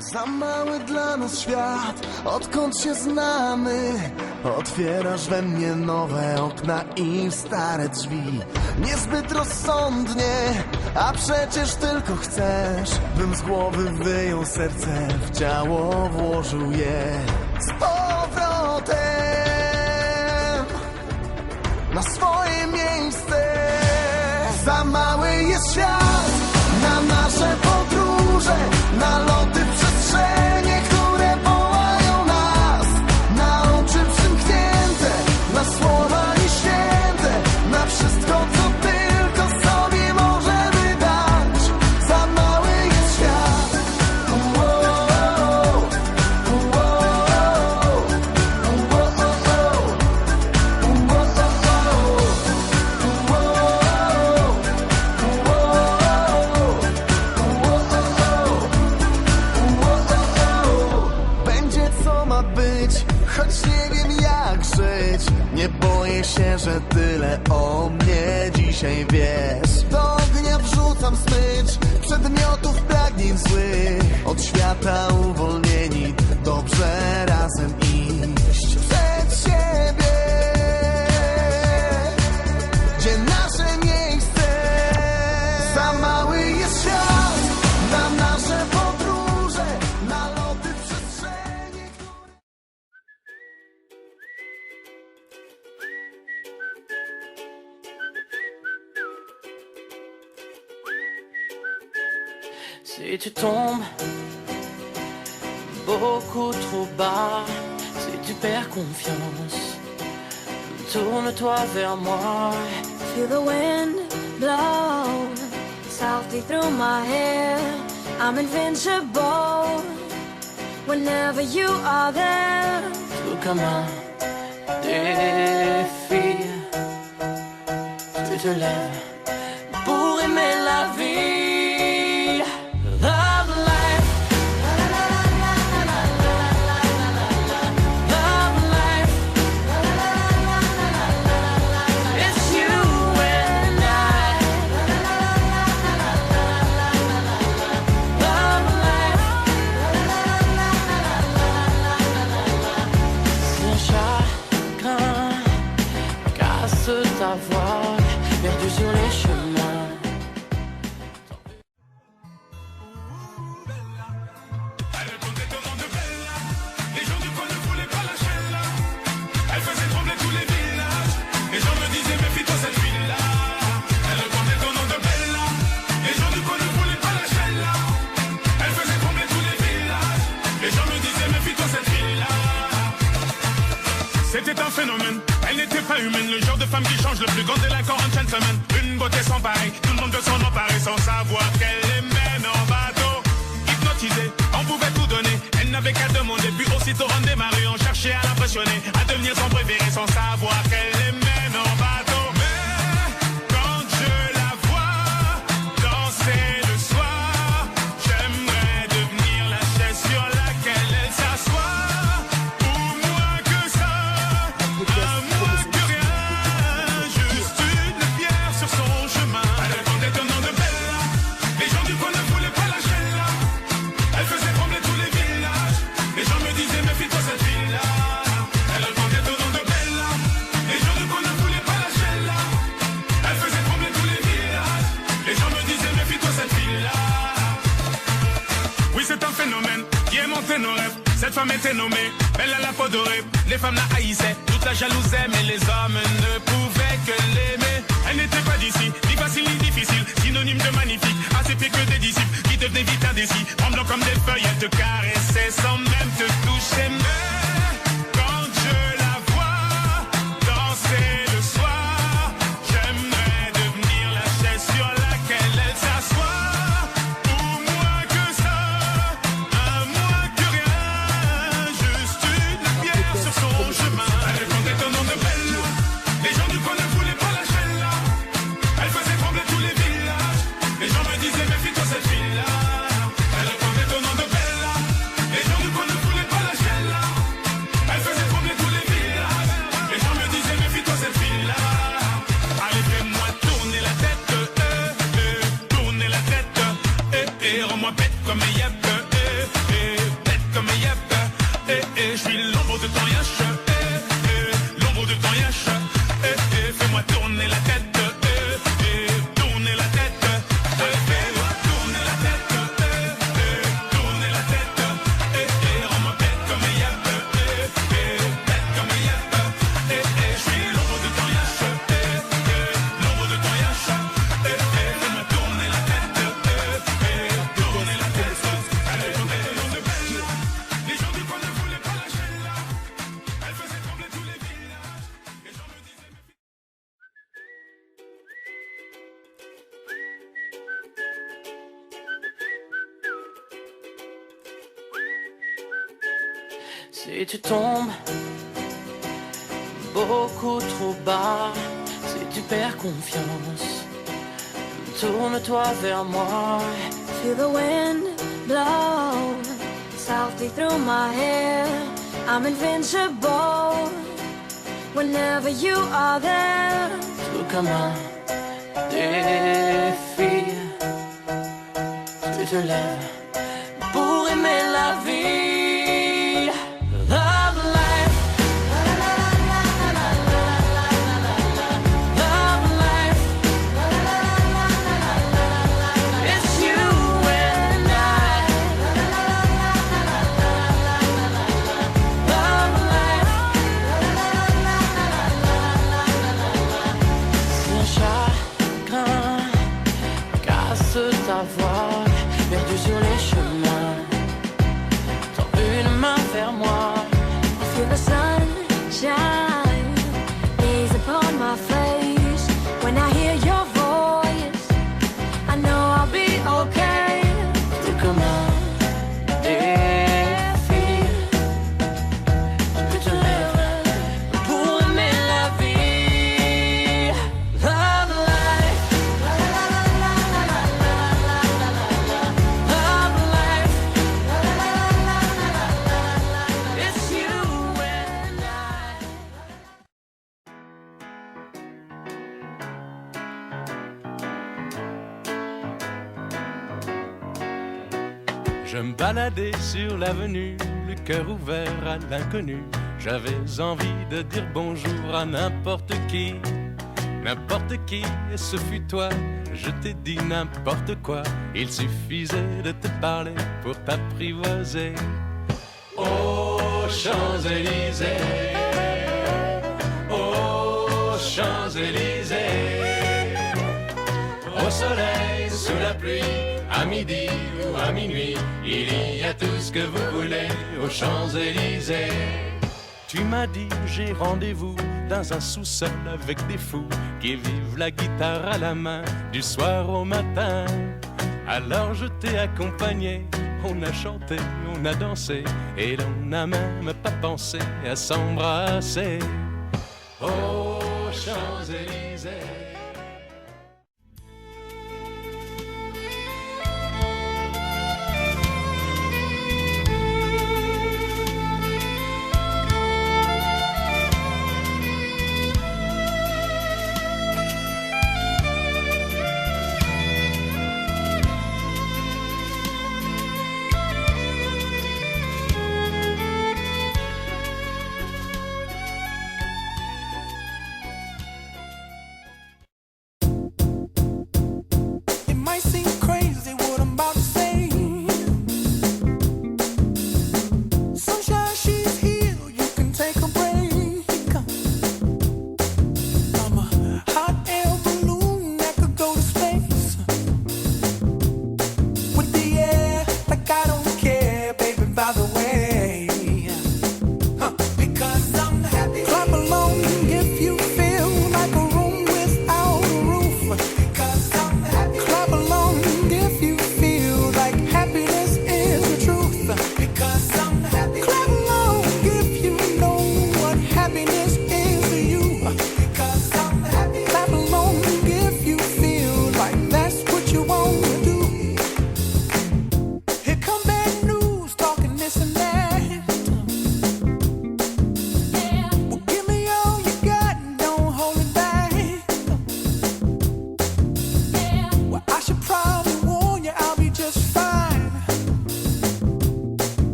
Za mały dla nas świat, odkąd się znamy. Otwierasz we mnie nowe okna i stare drzwi. Niezbyt rozsądnie, a przecież tylko chcesz, bym z głowy wyjął serce, w ciało włożył je z powrotem na swoje miejsce. Za mały jest świat na nasze podróże, na loty w przestrzenie, które wołają nas, na oczy przymknięte, na słowa nieświęte, na wszystko, co tylko sobie możemy dać. Za mały jest świat. Będzie co ma być, choć nie wiem jak żyć. Nie boję się, że tyle o mnie dzisiaj wiesz. Do ognia wrzucam smycz przedmiotów pragnień złych. Od świata uwolnieni, dobrze razem iść przed siebie, gdzie nasze miejsce. Za mały jest świat na nasze podróże, na loty w przestrzeni, które... Si tu tombes beaucoup trop bas, si tu perds confiance, tourne-toi vers moi. Feel the wind blow softly through my hair. I'm invincible whenever you are there. Tout comme un défi, tu te lèves pour aimer la vie. Love life, love life. It's you and I. Love life. Si un chagrin casse ta voix, perdu sur les chemins. Elle répondait au nom de Bella. Les gens du coin ne voulaient pas lâcher là. Elle faisait trembler tous les villages. Les gens me disaient méfie-toi cette fille-là. Elle répondait au nom de Bella. Les gens du coin ne voulaient pas lâcher là. Elle faisait trembler tous les villages. Les gens me disaient méfie-toi cette fille-là. C'était un phénomène. Elle n'était pas humaine. Le genre de femme qui change le plus grand délinquant en gentleman. Une beauté sans pareil. Tout le monde veut s'en emparer sans savoir qu'elle les mène en bateau. Hypnotisée, on pouvait tout donner. Elle n'avait qu'à demander, puis aussitôt on démarrait. On cherchait à l'impressionner, à devenir son préféré sans savoir qu'elle les mène en bateau. Mais quand je la vois danser le soir, j'aimerais devenir la chaise sur laquelle elle s'assoit. Ou moins que ça, à moins que rien, juste une pierre sur son chemin. Elle répondait au nom de Bella. Les gens du coin ne voulaient pas lâcher là. Elle faisait trembler tous les villages. Les gens me disaient méfie-toi cette fille-là. Elle répondait au nom de Bella. Les gens du coin ne voulaient pas lâcher là. Elle faisait trembler tous les villages. Les gens me disaient méfie-toi cette fille-là. Oui, c'est un phénomène qui est monté nos rêves. Cette femme était nommée Belle à la peau dorée. Les femmes la haïssaient, toute la jalousaient, mais les hommes ne pouvaient que l'aimer. Elle n'était pas d'ici, ni facile ni difficile, synonyme de magnifique, assez pire que des disciples qui devenaient vite indécis. Tremblant comme des feuilles, elle te caressait sans même te toucher. Mais quand je la vois danser le soir, j'aimerais devenir la chaise sur laquelle elle s'assoit. Ou moins que ça, à moins que rien, juste une pierre sur son chemin. Elle répondait au nom de Bella. Les gens du coin ne voulaient pas lâcher là. Elle faisait trembler tous les villages. Les gens me disaient méfie-toi cette fille-là. Elle répondait au nom de Bella. Les gens du coin ne voulaient pas lâcher là. Elle faisait trembler tous les villages. Les gens me disaient méfie-toi cette fille-là. Allez fais-moi tourner la tête, tourner la tête, rends-moi bête comme un yep, Si tu tombes beaucoup trop bas, si tu perds confiance, tourne-toi vers moi. Feel the wind blow softly through my hair. I'm invincible whenever you are there. Tout comme un défi, tu te lèves pour aimer la vie. Love life, love life. It's you and I. Love life. Si un chagrin casse ta voix, perdu sur les chemins, tends une main vers moi. Feel the sunshine gaze upon my face. When I hear your voice, I know I'll be okay. Tout comme un défi, tu te lèves pour aimer la vie. Love life, love life. It's you and I. Je me baladais sur l'avenue, le cœur ouvert à l'inconnu. J'avais envie de dire bonjour à n'importe qui, et ce fut toi. Je t'ai dit n'importe quoi, il suffisait de te parler pour t'apprivoiser. Aux Champs-Élysées, aux Champs-Élysées, au soleil, sous la pluie, à midi ou à minuit, il y a tout ce que vous voulez aux Champs-Élysées. Tu m'as dit j'ai rendez-vous dans un sous-sol avec des fous qui vivent la guitare à la main du soir au matin. Alors je t'ai accompagné, on a chanté, on a dansé et l'on n'a même pas pensé à s'embrasser. Aux Champs-Élysées.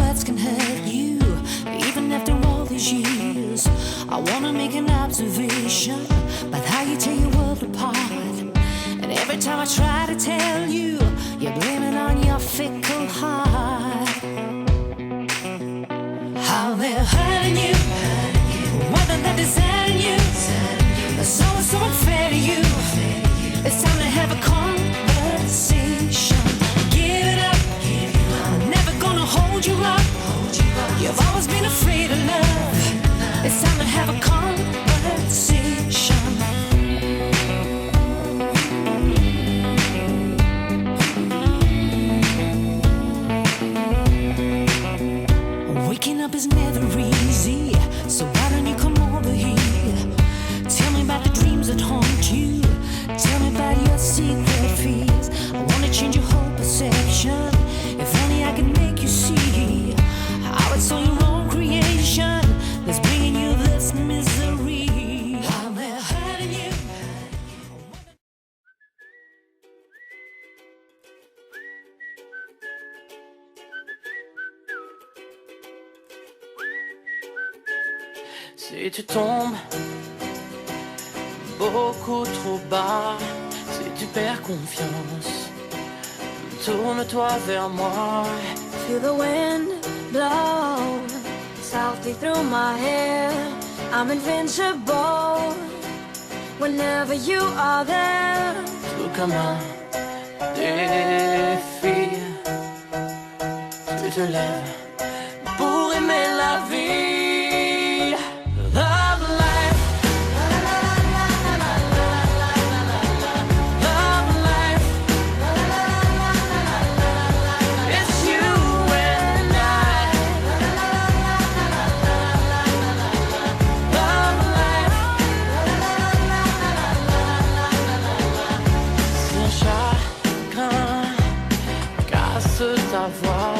words can hurt you, even after all these years. I wanna make an observation about how you tear your world apart. And every time I try to tell you, you blame it on your fickle heart. How they're hurting you, whether they're deserting you, it's always so unfair to you. It's time to have a conversation. Give it up, I'm never gonna hold you up. You've always been afraid of love. It's time to have a conversation. Waking up is never easy, so why don't you come over here? Tell me about the dreams that haunt you. Tell me about your secret fears. I wanna change your whole perception. If only I could make you see how it's all your own creation that's bringing you this misery. How they're hurting you. Si tu tombes beaucoup trop bas, si tu perds confiance, tourne-toi vers moi. Feel the wind blow softly through my hair. I'm invincible whenever you are there. Tout comme un défi, tu te lèves pour aimer la vie. Love life, love life. It's you and I. Love life. Si un chagrin casse ta voix,